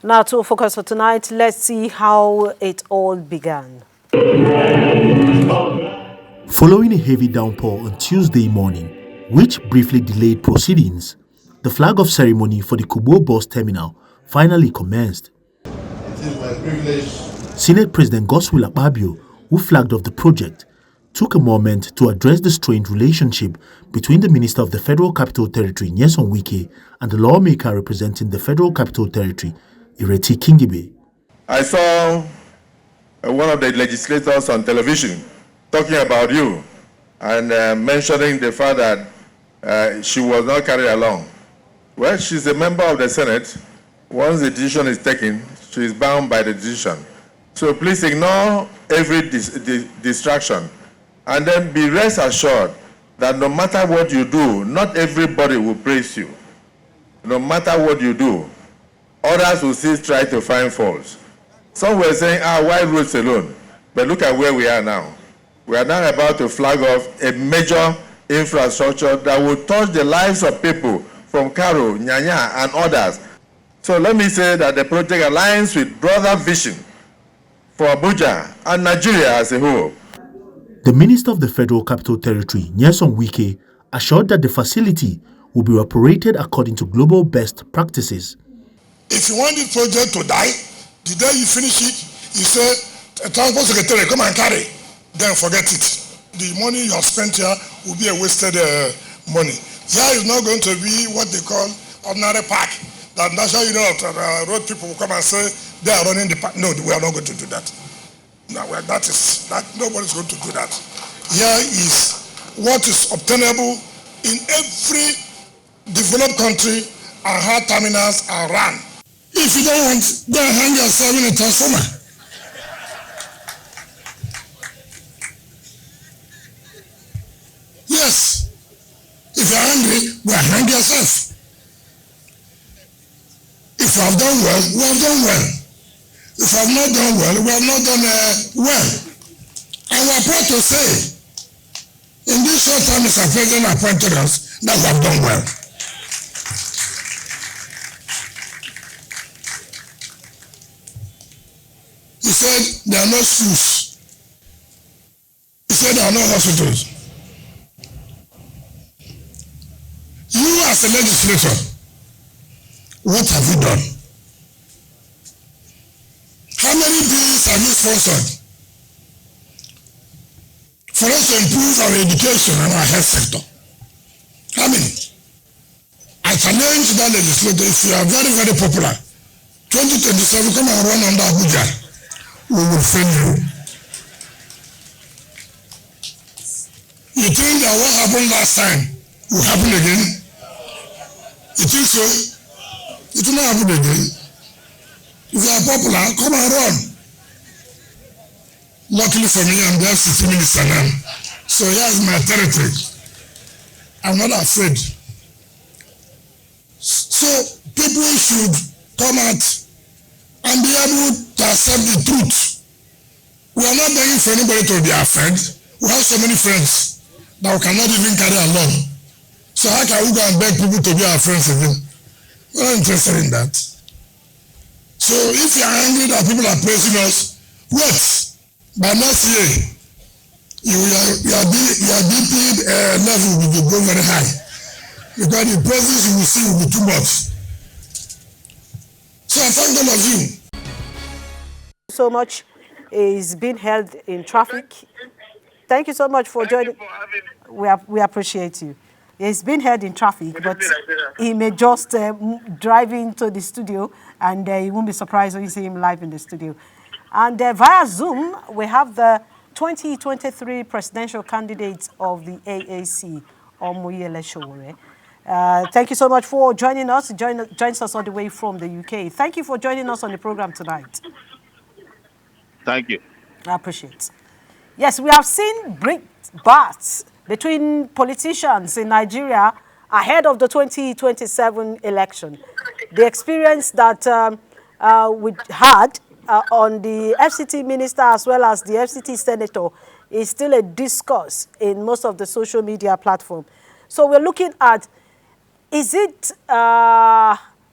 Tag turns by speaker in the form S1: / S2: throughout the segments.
S1: Now to focus for tonight, let's see how it all began.
S2: Following a heavy downpour on Tuesday morning, which briefly delayed proceedings, the flag-off ceremony for the Kubo bus terminal finally commenced.
S3: It is my privilege.
S2: Senate President Godswill Akpabio, who flagged off the project, took a moment to address the strained relationship between the Minister of the Federal Capital Territory, Wike, and the lawmaker representing the Federal Capital Territory, Ireti Kingibe.
S3: I saw one of the legislators on television talking about you and mentioning the fact that she was not carried along. Well, she's a member of the Senate. Once the decision is taken, she is bound by the decision. So please ignore every distraction and then be rest assured that no matter what you do, not everybody will praise you. No matter what you do, others will still try to find faults. Some were saying, why roads alone? But look at where we are now. We are now about to flag off a major infrastructure that will touch the lives of people from Karo, Nyanya, and others. So let me say that the project aligns with broader vision for Abuja and Nigeria as a whole.
S2: The Minister of the Federal Capital Territory, Wike, assured that the facility will be operated according to global best practices.
S4: If you want this project to die, the day you finish it, you say, Transport Secretary, come and carry. Then forget it. The money you have spent here will be a wasted money. Here is not going to be what they call ordinary park. That National Union of Road people will come and say they are running the park. No, we are not going to do that. No, nobody's going to do that. Here is what is obtainable in every developed country and how terminals are run. If you don't want, go and hang yourself in a transformer. Yes. If you're angry, go and hang yourself. If you have done well, we have done well. If we have not done well, we have not done well. And we are proud to say, in this short time, Mr. President appointed us, that we have done well. He said there are no schools. He said there are no hospitals. You as a legislator, what have you done? How many bills have you sponsored for us to improve our education and our health sector? How many? I challenge that legislator, if you are very, very popular, 2027, come and run under Abuja. We will fail you. You think that what happened last time will happen again? You think so? It will not happen again. If you are popular, come and run. Luckily for me, I'm the FCT minister now. So here's my territory. I'm not afraid. So people should come out and be able to accept the truth. We are not begging for anybody to be our friend. We have so many friends that we cannot even carry along. So how can we go and beg people to be our friends again? We're not interested in that. So if you are angry that people are praising us, wait. By next year, your BP level will go very high. Because the praises you will see will be too much. So I thank all of you.
S1: So much is being held in traffic. Thank you so much for joining. We appreciate you. He's been held in traffic, but he may just drive into the studio, and you won't be surprised when you see him live in the studio. And via Zoom, we have the 2023 presidential candidates of the AAC, Omoleye Sowore. Thank you so much for joining us. Joins us all the way from the UK. Thank you for joining us on the program tonight.
S5: Thank you.
S1: I appreciate it. Yes, we have seen brickbats between politicians in Nigeria ahead of the 2027 election. The experience that we had on the FCT minister as well as the FCT senator is still a discourse in most of the social media platforms. So we're looking at, is it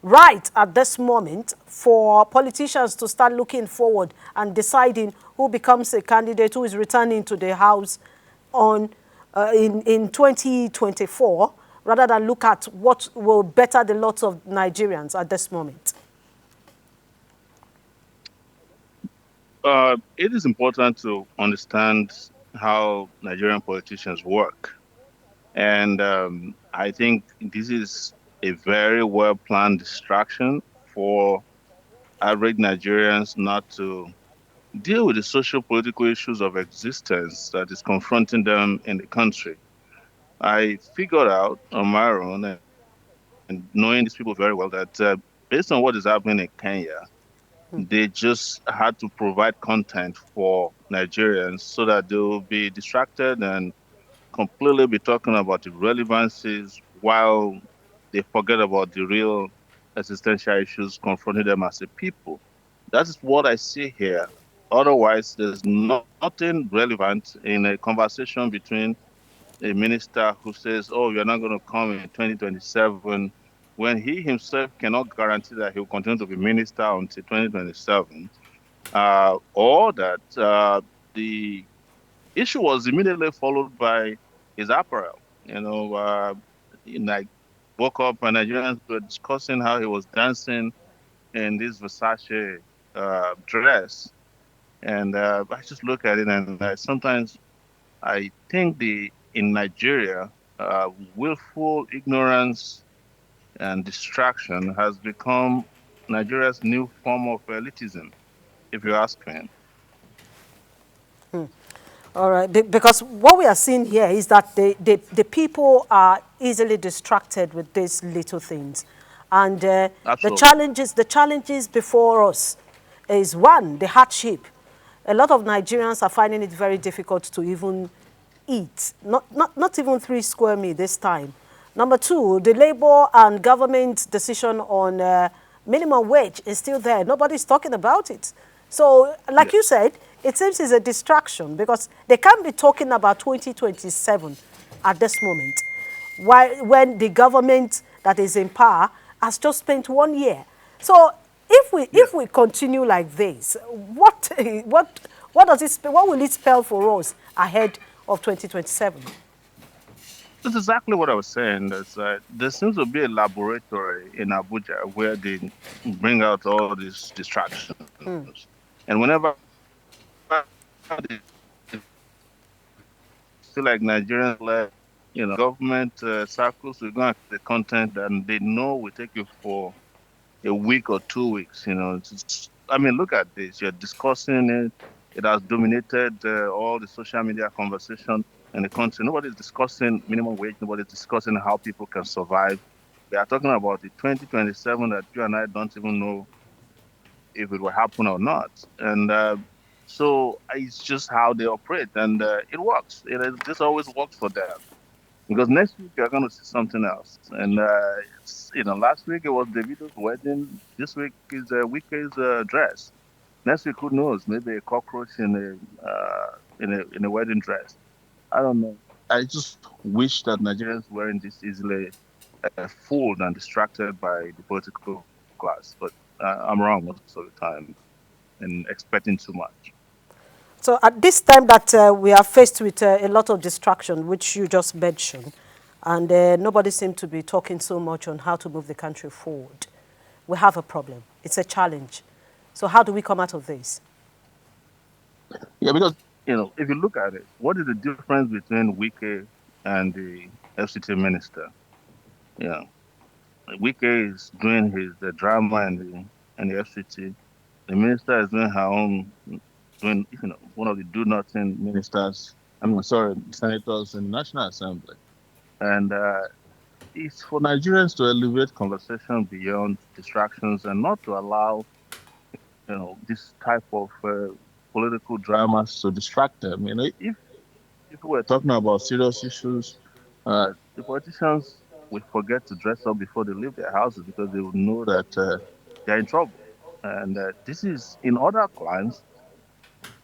S1: right at this moment for politicians to start looking forward and deciding who becomes a candidate who is returning to the House on in 2024, rather than look at what will better the lots of Nigerians at this moment?
S5: It is important to understand how Nigerian politicians work. And I think this is a very well planned distraction for average Nigerians not to deal with the social political issues of existence that is confronting them in the country. I figured out on my own and knowing these people very well that based on what is happening in Kenya, they just had to provide content for Nigerians so that they will be distracted and completely be talking about the relevancies while they forget about the real existential issues confronting them as a people. That is what I see here. Otherwise, there's nothing relevant in a conversation between a minister who says, "Oh, you're not going to come in 2027," when he himself cannot guarantee that he'll continue to be minister until 2027, or that the issue was immediately followed by his apparel. Like woke up and Nigerians were discussing how he was dancing in this Versace dress, and I just look at it and sometimes I think the in Nigeria, willful ignorance and distraction has become Nigeria's new form of elitism, if you ask me.
S1: All right, because what we are seeing here is that the people are easily distracted with these little things. And
S5: Absolutely.
S1: the challenges before us is one, the hardship. A lot of Nigerians are finding it very difficult to even eat, not even 3 square meals this time. Number two, the labor and government decision on minimum wage is still there. Nobody's talking about it. So, like
S5: Yeah.
S1: you said, it seems it's a distraction because they can't be talking about 2027 at this moment, while when the government that is in power has just spent 1 year. So,
S5: Yeah.
S1: if we continue like this, what does what will it spell for us ahead of 2027?
S5: That's exactly what I was saying. There seems to be a laboratory in Abuja where they bring out all these distractions. And whenever they feel like Nigerians left, government circles will go and the content and they know will take you for a week or 2 weeks. I mean, look at this. You're discussing it. It has dominated all the social media conversation in the country. Nobody's discussing minimum wage. Nobody's discussing how people can survive. They are talking about the 2027 that you and I don't even know if it will happen or not. And so it's just how they operate, and it works. This always works for them because next week you're going to see something else. And last week it was Davido's wedding. This week is Wike's dress. Next week, who knows? Maybe a cockroach in a wedding dress. I don't know. I just wish that Nigerians weren't this easily fooled and distracted by the political class. But I'm wrong most of the time in expecting too much.
S1: So at this time that we are faced with a lot of distraction, which you just mentioned, and nobody seems to be talking so much on how to move the country forward, we have a problem. It's a challenge. So how do we come out of this?
S5: Yeah, because if you look at it, what is the difference between Wike and the FCT minister? Yeah, Wike is doing his the drama and the FCT. The minister is doing her own, doing one of the do nothing ministers. I'm sorry, senators in the National Assembly, and it's for Nigerians to elevate conversation beyond distractions and not to allow this type of political dramas to distract them. If people were talking about serious issues, the politicians will forget to dress up before they leave their houses because they would know that they're in trouble. And this is in other climes,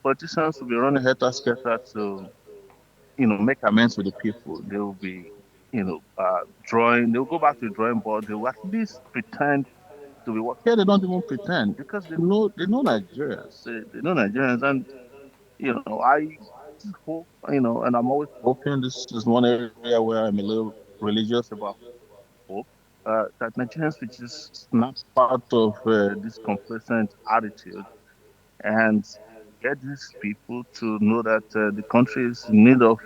S5: politicians will be running helter skelter to make amends with the people. They will be drawing. They'll go back to the drawing board. They will at least pretend to be work. Here they don't even pretend because they know Nigerians. They know Nigerians, and I hope, and I'm always hoping. This is one area where I'm a little religious about hope. That Nigerians will just snap out of this complacent attitude and get these people to know that the country is in need of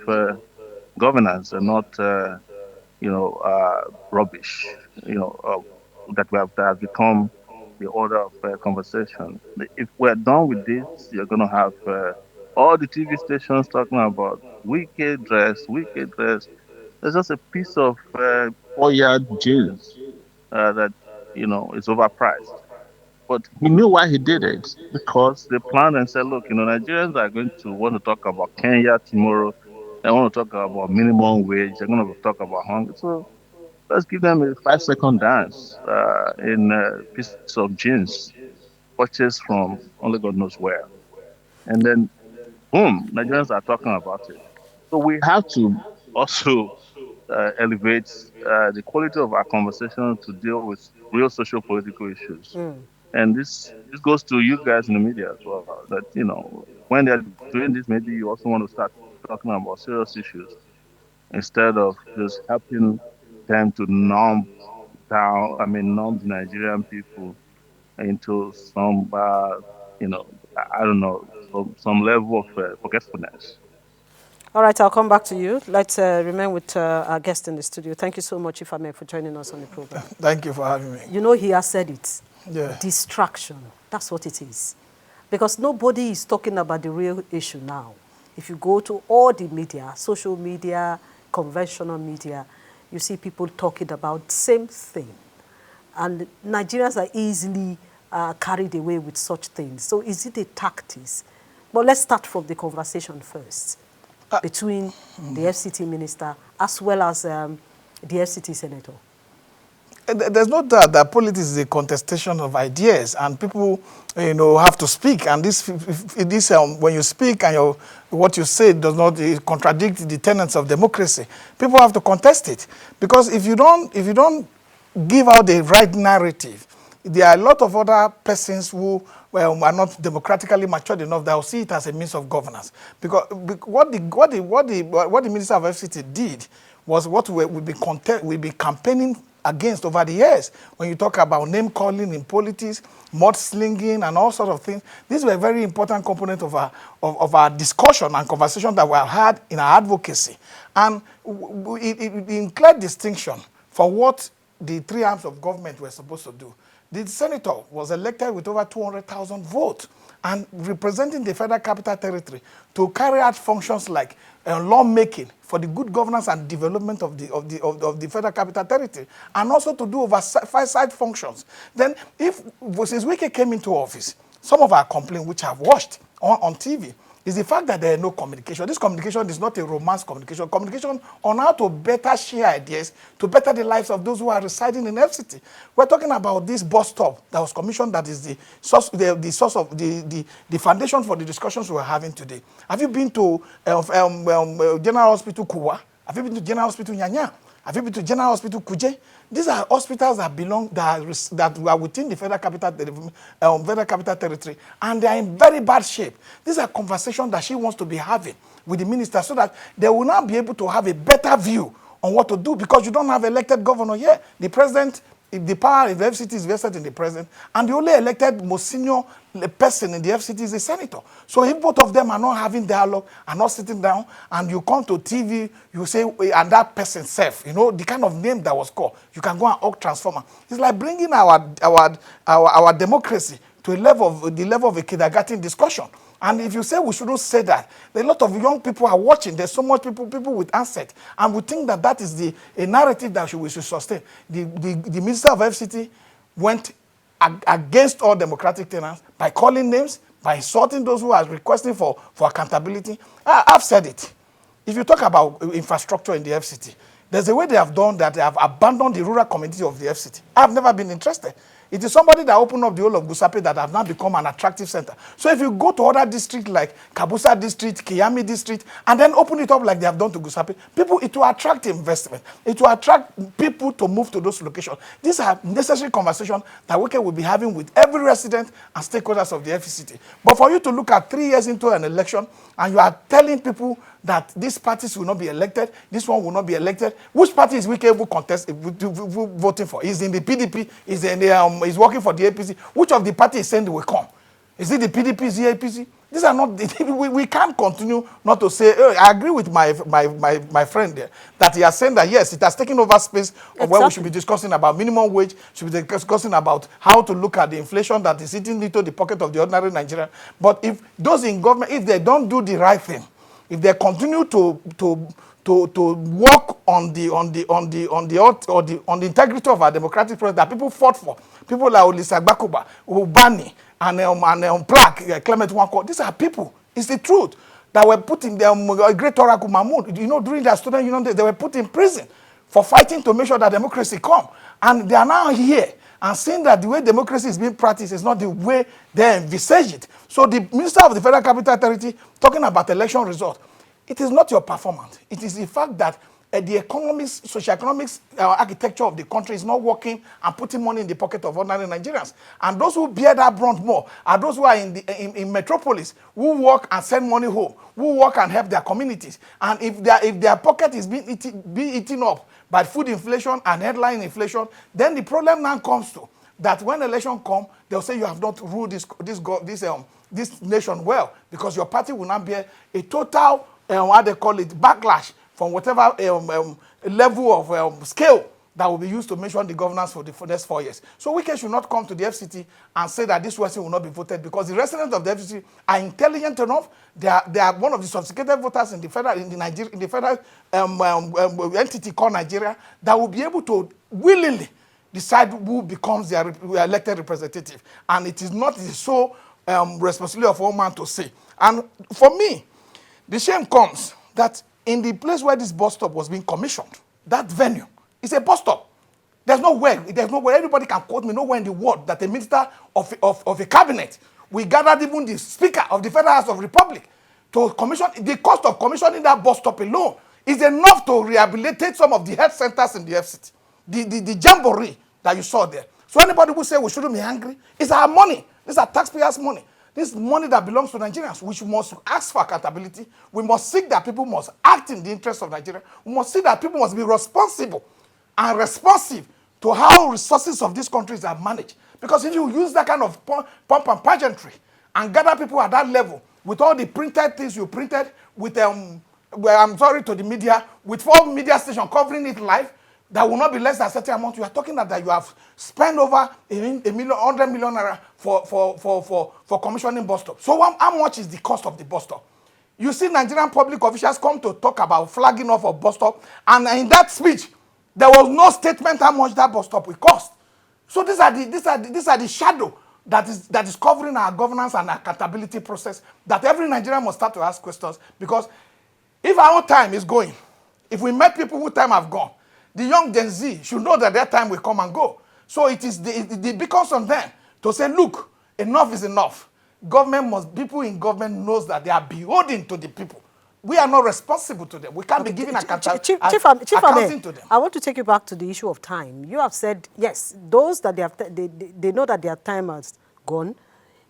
S5: governance and not rubbish, that that has become the order of conversation. If we're done with this, you're going to have all the TV stations talking about wicked dress, wicked dress. There's just a piece of 4 yard jeans that, is overpriced. But he knew why he did it because they planned and said, look, Nigerians are going to want to talk about Kenya tomorrow. They want to talk about minimum wage. They're going to talk about hunger. So let's give them a 5 second dance in a piece of jeans purchased from only God knows where. And then, boom, Nigerians are talking about it. So we have to also elevate the quality of our conversation to deal with real social political issues. And this goes to you guys in the media as well. That when they're doing this, maybe you also want to start talking about serious issues instead of just helping them to numb the Nigerian people into some, I don't know, some level of forgetfulness.
S1: All right, I'll come back to you. Let's remain with our guest in the studio. Thank you so much, Ameh, for joining us on the program.
S4: Thank you for having me.
S1: He has said it.
S4: Yeah.
S1: Distraction. That's what it is. Because nobody is talking about the real issue now. If you go to all the media, social media, conventional media, you see people talking about the same thing. And Nigerians are easily carried away with such things. So is it a tactics? But let's start from the conversation first between the FCT minister as well as the FCT senator.
S4: There's no doubt that politics is a contestation of ideas, and people, have to speak. And when you speak and what you say does not contradict the tenets of democracy, people have to contest it. Because if you don't give out the right narrative, there are a lot of other persons who are not democratically matured enough that will see it as a means of governance. Because what the Minister of FCT did was what we'll be campaigning against over the years. When you talk about name calling in politics, mudslinging, and all sorts of things, these were a very important component of our discussion and conversation that we have had in our advocacy. And in clear distinction for what the three arms of government were supposed to do. The senator was elected with over 200,000 votes and representing the Federal Capital Territory to carry out functions like lawmaking for the good governance and development of the Federal Capital Territory, and also to do oversight functions. Then, since Wike came into office, some of our complaints, which I've watched on TV, is the fact that there is no communication. This communication is not a romance communication. Communication on how to better share ideas, to better the lives of those who are residing in FCT. We're talking about this bus stop that was commissioned, that is the source of the foundation for the discussions we're having today. Have you been to General Hospital Kuwa? Have you been to General Hospital Nyanya? Have you been to General Hospital Kuje? These are hospitals that are within the Federal Capital Territory, and they are in very bad shape. These are conversations that she wants to be having with the minister so that they will now be able to have a better view on what to do, because you don't have elected governor here. The president, the power in the FCT is vested in the president, and the only elected most senior person in the FCT is the senator. So if both of them are not having dialogue, are not sitting down, and you come to TV, you say, and that person self, the kind of name that was called, you can go and hug transformer. It's like bringing our democracy to the level of a kindergarten discussion. And if you say we shouldn't say that, a lot of young people are watching. There's so much people with assets, and we think that is a narrative that we should sustain. The Minister of FCT went against all democratic tenets by calling names, by insulting those who are requesting for accountability. I've said it. If you talk about infrastructure in the FCT, there's a way they have done that. They have abandoned the rural community of the FCT. I've never been interested.
S6: It is somebody that opened up the whole of Gusape that have now become an attractive center. So if you go to other districts like Kabusa district, Kiyami district, and then open it up like they have done to Gusape, people, it will attract investment. It will attract people to move to those locations. These are necessary conversations that Wike will be having with every resident and stakeholders of the FCT. But for you to look at 3 years into an election and you are telling people that these parties will not be elected, this one will not be elected. Which party is Wike able contest voting for? Is in the PDP? Is in the, is working for the APC? Which of the parties is saying they will come? Is it the PDP? Is the APC? These are not. We can't continue not to say. Oh, I agree with my friend there that he has saying that yes, it has taken over space of where we should be discussing about minimum wage, should be discussing about how to look at the inflation that is eating into the pocket of the ordinary Nigerian. But if those in government, if they don't do the right thing, if they continue to work on the integrity of our democratic process that people fought for, people like Olisa Gbakuba, Ubani, and Plaque, Clement Wanko, these are people. It's the truth that were put in the great Oracle Mahmoud. You know, during their student union, they were put in prison for fighting to make sure that democracy come, and they are now here and saying that the way democracy is being practiced is not the way they envisage it. So the Minister of the Federal Capital Territory talking about election results, it is not your performance. It is the fact that the economics, socioeconomics architecture of the country is not working and putting money in the pocket of ordinary Nigerians. And those who bear that brunt more are those who are in metropolis, who work and send money home, who work and help their communities. And if their pocket is being eaten up by food inflation and headline inflation, then the problem now comes to that when election come, they'll say you have not ruled this nation well because your party will not bear a total, what they call it, backlash from whatever level of scale that will be used to measure the governance for the next 4 years. So Wike should not come to the FCT and say that this person will not be voted because the residents of the FCT are intelligent enough. They are one of the sophisticated voters in the federal entity called Nigeria that will be able to willingly decide who becomes their elected representative. And it is not the sole responsibility of one man to say. And for me, the shame comes that in the place where this bus stop was being commissioned, that venue is a bus stop. There's nowhere anybody can quote me, nowhere in the world that a minister of a cabinet, we gathered even the speaker of the Federal House of the Republic to commission. The cost of commissioning that bus stop alone is enough to rehabilitate some of the health centers in the FCT. The jamboree that you saw there. So anybody who say we shouldn't be angry, it's our money. These are taxpayers' money. This is money that belongs to Nigerians, which must ask for accountability. We must seek that people must act in the interest of Nigeria. We must see that people must be responsible and responsive to how resources of these countries are managed. Because if you use that kind of pomp and pageantry and gather people at that level with all the printed things you printed, with I'm sorry to the media, with 4 media stations covering it live, that will not be less than a certain amount. You are talking that you have spent over $100 million for commissioning bus stop. So how much is the cost of the bus stop? You see Nigerian public officials come to talk about flagging off of bus stop, and in that speech, there was no statement how much that bus stop will cost. So these are the shadow that is covering our governance and accountability process that every Nigerian must start to ask questions. Because if our own time is going, if we met people whose time have gone, the young Gen Z should know that their time will come and go. So it becomes on them to say, look, enough is enough. People in government knows that they are beholden to the people. We are not responsible to them. We can't be giving accounting to them.
S1: I want to take you back to the issue of time. You have said, yes, those that they know that their time has gone,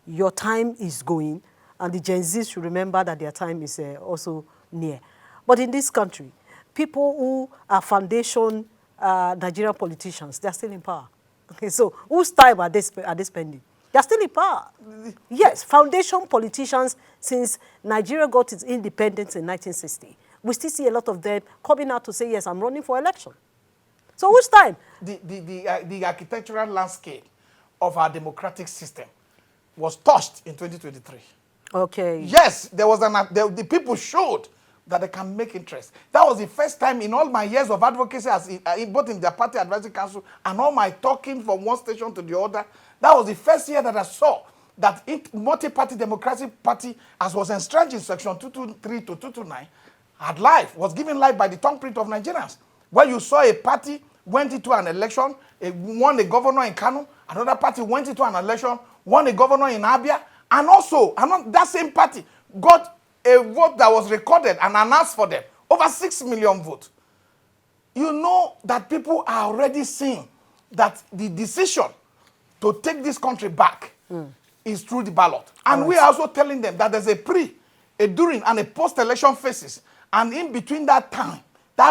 S1: your time is going, and the Gen Z should remember that their time is also near. But in this country, people who are foundation Nigerian politicians, they're still in power. Okay, so whose time are they spending? They're still in power. Yes, foundation politicians since Nigeria got its independence in 1960. We still see a lot of them coming out to say, yes, I'm running for election. So whose time?
S6: The architectural landscape of our democratic system was touched in 2023.
S1: Okay.
S6: Yes, the people showed that they can make interest. That was the first time in all my years of advocacy, both in the Party Advisory Council and all my talking from one station to the other. That was the first year that I saw that multi-party democratic party, as was enshrined in section 223 to 229, was given life by the tongue print of Nigerians. When you saw a party went into an election, won a governor in Kano, Another party went into an election, won a governor in Abia, and also that same party got a vote that was recorded and announced for them, over 6 million votes. You know that people are already seeing that the decision to take this country back is through the ballot. And we are also telling them that there's a pre, a during, and a post-election phases. And in between that time,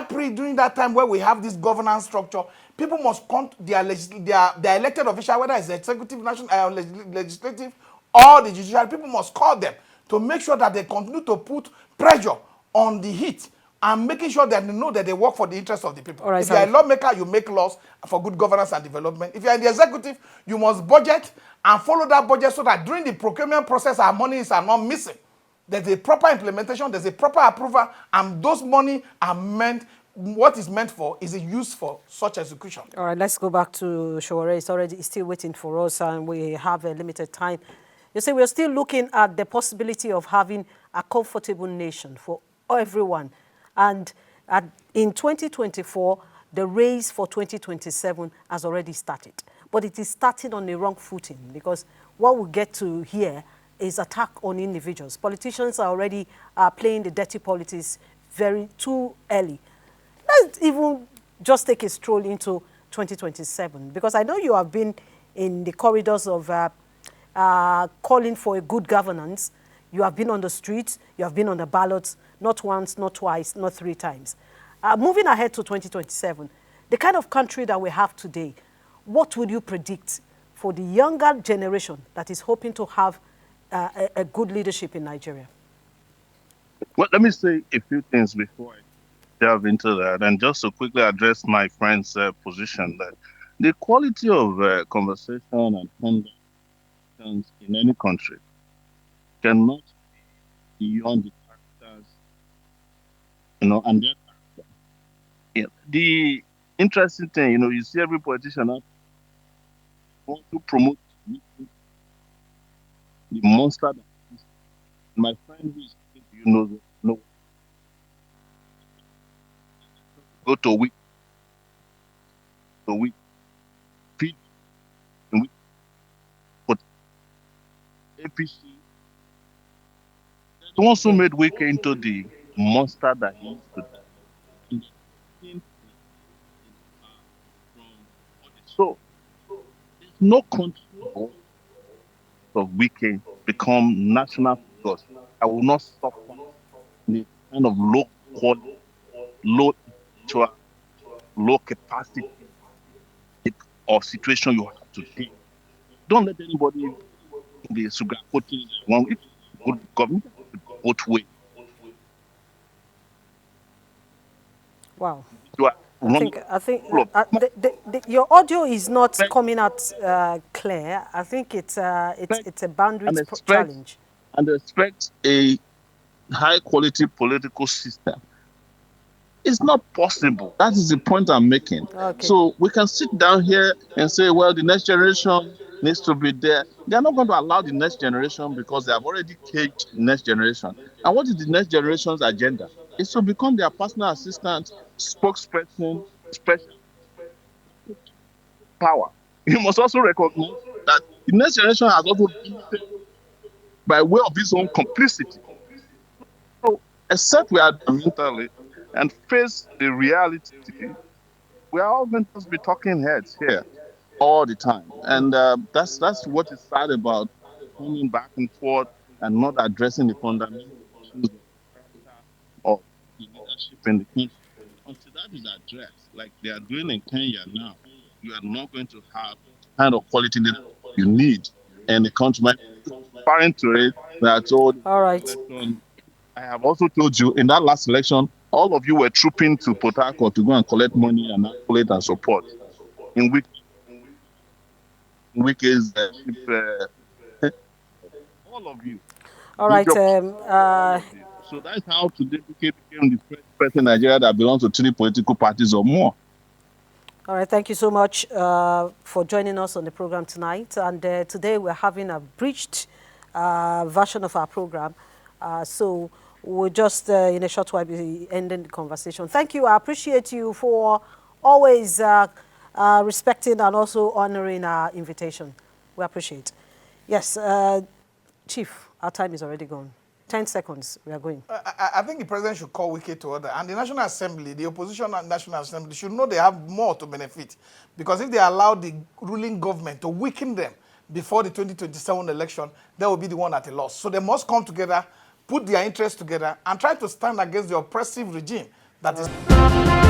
S6: during that time where we have this governance structure, people must count their elected official, whether it's the executive, national, legislative, or the judicial. People must call them to make sure that they continue to put pressure on the heat and making sure that they know that they work for the interest of the people.
S1: All right,
S6: if you're a lawmaker, you make laws for good governance and development. If you're in the executive, you must budget and follow that budget so that during the procurement process, our monies are not missing. There's a proper implementation, there's a proper approval, and those money are meant, what is meant for is used for such execution.
S1: All right, let's go back to Sowore. It's still waiting for us, and we have a limited time. You see, we're still looking at the possibility of having a comfortable nation for everyone. And in 2024, the race for 2027 has already started. But it is starting on the wrong footing, because what we get to here is attack on individuals. Politicians are already playing the dirty politics too early. Let's even just take a stroll into 2027, because I know you have been in the corridors of calling for a good governance. You have been on the streets, you have been on the ballots, not once, not twice, not 3 times. Moving ahead to 2027, the kind of country that we have today, what would you predict for the younger generation that is hoping to have a good leadership in Nigeria?
S5: Well, let me say a few things before I delve into that, and just to quickly address my friend's position that the quality of conversation and conversations in any country cannot be beyond the characters, and their character. Yeah. The interesting thing, you see every politician out want to promote the monster that is. My friend who is know go to Wike, feed, and we put APC. They also made Wike into the monster that he is today. So there's no country of Wike become national figures. I will not suffer the kind of low quality, low intellectual, low capacity or situation you have today. Don't let anybody be sugarcoating one way. Good government both ways.
S1: Wow.
S5: You are
S1: I think your audio is not coming out clear. I think it's a bandwidth challenge.
S5: And expect a high quality political system. It's not possible. That is the point I'm making.
S1: Okay.
S5: So we can sit down here and say, well, the next generation needs to be there. They're not going to allow the next generation because they have already caged the next generation. And what is the next generation's agenda? It's to become their personal assistant, spokesperson, special power. You must also recognize that the next generation has also been by way of its own complicity. So, except we are mentally and face the reality, we are all going to be talking heads here all the time. And that's what is sad about coming back and forth and not addressing the fundamental issues of the leadership in the country. Until that is addressed, like they are doing in Kenya now, you are not going to have the kind of quality that you need. And the country might be referring to it.
S1: All right.
S5: I have also told you in that last election, all of you were trooping to Port Harcourt to go and collect money and accolade and support. In Wike's all of you.
S1: All right.
S5: So that's how today Wike became the first person in Nigeria that belongs to 3 political parties or more.
S1: All right. Thank you so much for joining us on the program tonight. And today we're having a breached version of our program. So we'll just, in a short while, be ending the conversation. Thank you. I appreciate you for always respecting and also honoring our invitation. We appreciate. Yes, Chief, our time is already gone. 10 seconds, we are going.
S6: I think the president should call Wike to order. And the National Assembly, the opposition and National Assembly should know they have more to benefit. Because if they allow the ruling government to weaken them before the 2027 election, they will be the one at a loss. So they must come together, put their interests together, and try to stand against the oppressive regime that is...